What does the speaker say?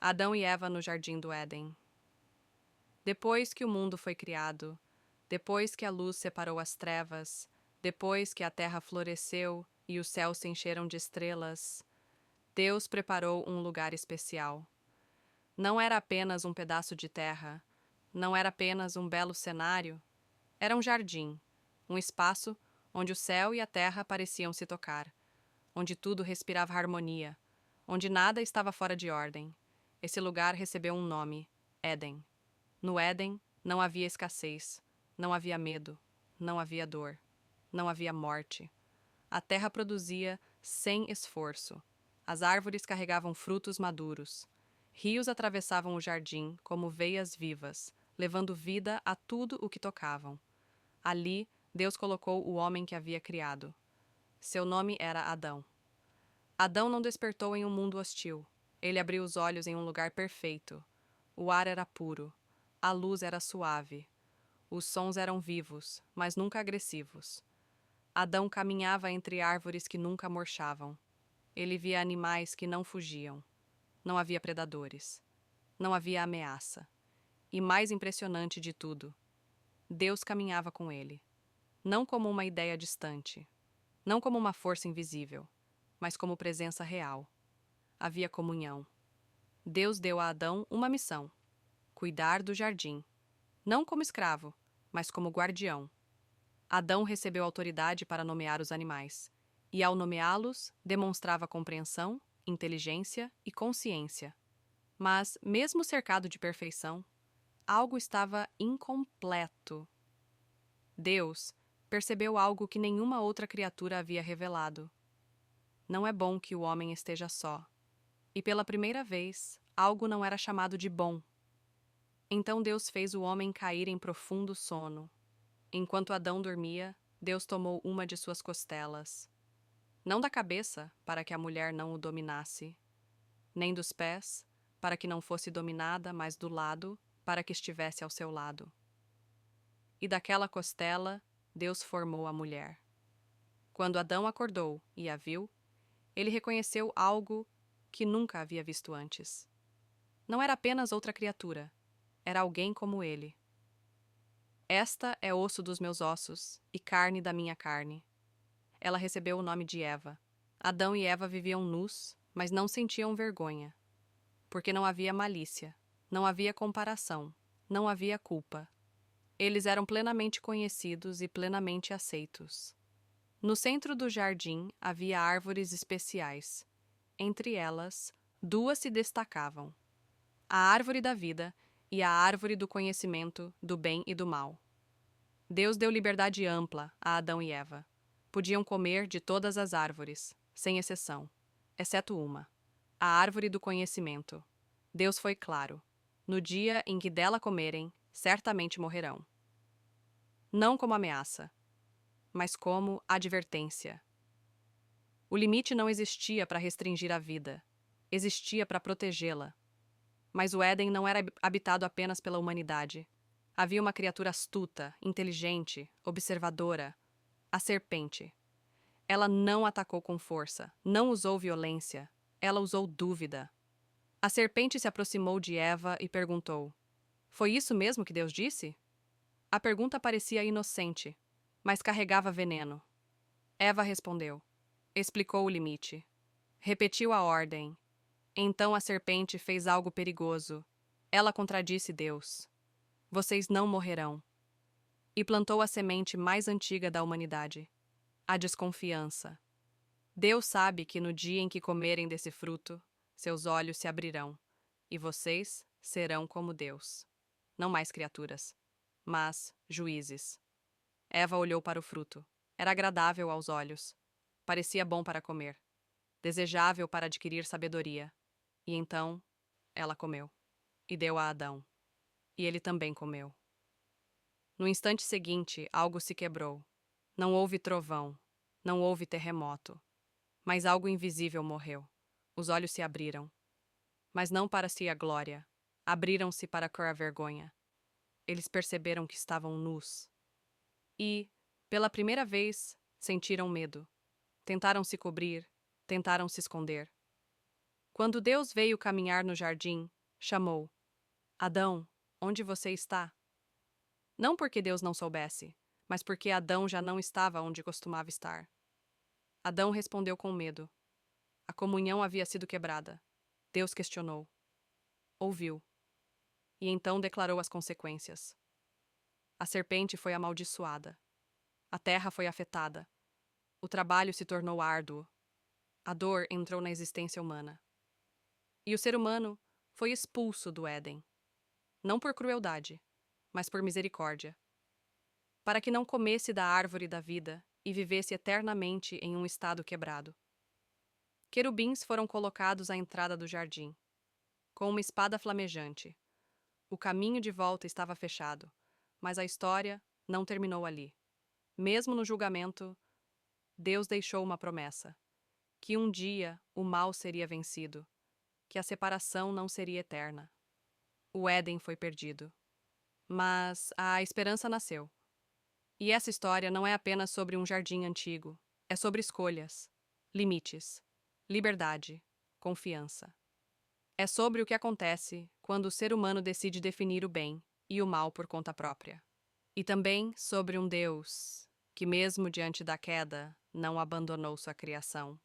Adão e Eva no Jardim do Éden. Depois que o mundo foi criado, depois que a luz separou as trevas, depois que a terra floresceu e os céus se encheram de estrelas, Deus preparou um lugar especial. Não era apenas um pedaço de terra, não era apenas um belo cenário, era um jardim, um espaço onde o céu e a terra pareciam se tocar, onde tudo respirava harmonia, onde nada estava fora de ordem. Esse lugar recebeu um nome: Éden. No Éden não havia escassez, não havia medo, não havia dor, não havia morte. A terra produzia sem esforço. As árvores carregavam frutos maduros. Rios atravessavam o jardim como veias vivas, levando vida a tudo o que tocavam. Ali, Deus colocou o homem que havia criado. Seu nome era Adão. Adão não despertou em um mundo hostil. Ele abriu os olhos em um lugar perfeito. O ar era puro. A luz era suave. Os sons eram vivos, mas nunca agressivos. Adão caminhava entre árvores que nunca murchavam. Ele via animais que não fugiam. Não havia predadores. Não havia ameaça. E mais impressionante de tudo, Deus caminhava com ele. Não como uma ideia distante. Não como uma força invisível, mas como presença real. Havia comunhão. Deus deu a Adão uma missão: cuidar do jardim. Não como escravo, mas como guardião. Adão recebeu autoridade para nomear os animais, e ao nomeá-los, demonstrava compreensão, inteligência e consciência. Mas, mesmo cercado de perfeição, algo estava incompleto. Deus percebeu algo que nenhuma outra criatura havia revelado. Não é bom que o homem esteja só. E pela primeira vez, algo não era chamado de bom. Então Deus fez o homem cair em profundo sono. Enquanto Adão dormia, Deus tomou uma de suas costelas. Não da cabeça, para que a mulher não o dominasse, nem dos pés, para que não fosse dominada, mas do lado, para que estivesse ao seu lado. E daquela costela, Deus formou a mulher. Quando Adão acordou e a viu, ele reconheceu algo que nunca havia visto antes. Não era apenas outra criatura, era alguém como ele. Esta é osso dos meus ossos e carne da minha carne. Ela recebeu o nome de Eva. Adão e Eva viviam nus, mas não sentiam vergonha. Porque não havia malícia, não havia comparação, não havia culpa. Eles eram plenamente conhecidos e plenamente aceitos. No centro do jardim havia árvores especiais. Entre elas, duas se destacavam: a árvore da vida e a árvore do conhecimento do bem e do mal. Deus deu liberdade ampla a Adão e Eva. Podiam comer de todas as árvores, sem exceção, exceto uma: a árvore do conhecimento. Deus foi claro: no dia em que dela comerem, certamente morrerão. Não como ameaça, mas como advertência. O limite não existia para restringir a vida, existia para protegê-la. Mas o Éden não era habitado apenas pela humanidade. Havia uma criatura astuta, inteligente, observadora: a serpente. Ela não atacou com força, não usou violência, ela usou dúvida. A serpente se aproximou de Eva e perguntou: Foi isso mesmo que Deus disse? A pergunta parecia inocente, mas carregava veneno. Eva respondeu. Explicou o limite. Repetiu a ordem. Então a serpente fez algo perigoso. Ela contradisse Deus. Vocês não morrerão. E plantou a semente mais antiga da humanidade: a desconfiança. Deus sabe que no dia em que comerem desse fruto, seus olhos se abrirão, e vocês serão como Deus. Não mais criaturas, mas juízes. Eva olhou para o fruto. Era agradável aos olhos. Parecia bom para comer. Desejável para adquirir sabedoria. E então, ela comeu. E deu a Adão. E ele também comeu. No instante seguinte, algo se quebrou. Não houve trovão. Não houve terremoto. Mas algo invisível morreu. Os olhos se abriram. Mas não para si a glória. Abriram-se para cor a vergonha. Eles perceberam que estavam nus. E, pela primeira vez, sentiram medo. Tentaram se cobrir, tentaram se esconder. Quando Deus veio caminhar no jardim, chamou: Adão, onde você está? Não porque Deus não soubesse, mas porque Adão já não estava onde costumava estar. Adão respondeu com medo. A comunhão havia sido quebrada. Deus questionou. Ouviu. E então declarou as consequências. A serpente foi amaldiçoada. A terra foi afetada. O trabalho se tornou árduo. A dor entrou na existência humana. E o ser humano foi expulso do Éden. Não por crueldade, mas por misericórdia. Para que não comesse da árvore da vida e vivesse eternamente em um estado quebrado. Querubins foram colocados à entrada do jardim, com uma espada flamejante. O caminho de volta estava fechado, mas a história não terminou ali. Mesmo no julgamento, Deus deixou uma promessa: que um dia o mal seria vencido, que a separação não seria eterna. O Éden foi perdido, mas a esperança nasceu. E essa história não é apenas sobre um jardim antigo, é sobre escolhas, limites, liberdade, confiança. É sobre o que acontece quando o ser humano decide definir o bem e o mal por conta própria. E também sobre um Deus que, mesmo diante da queda, não abandonou sua criação.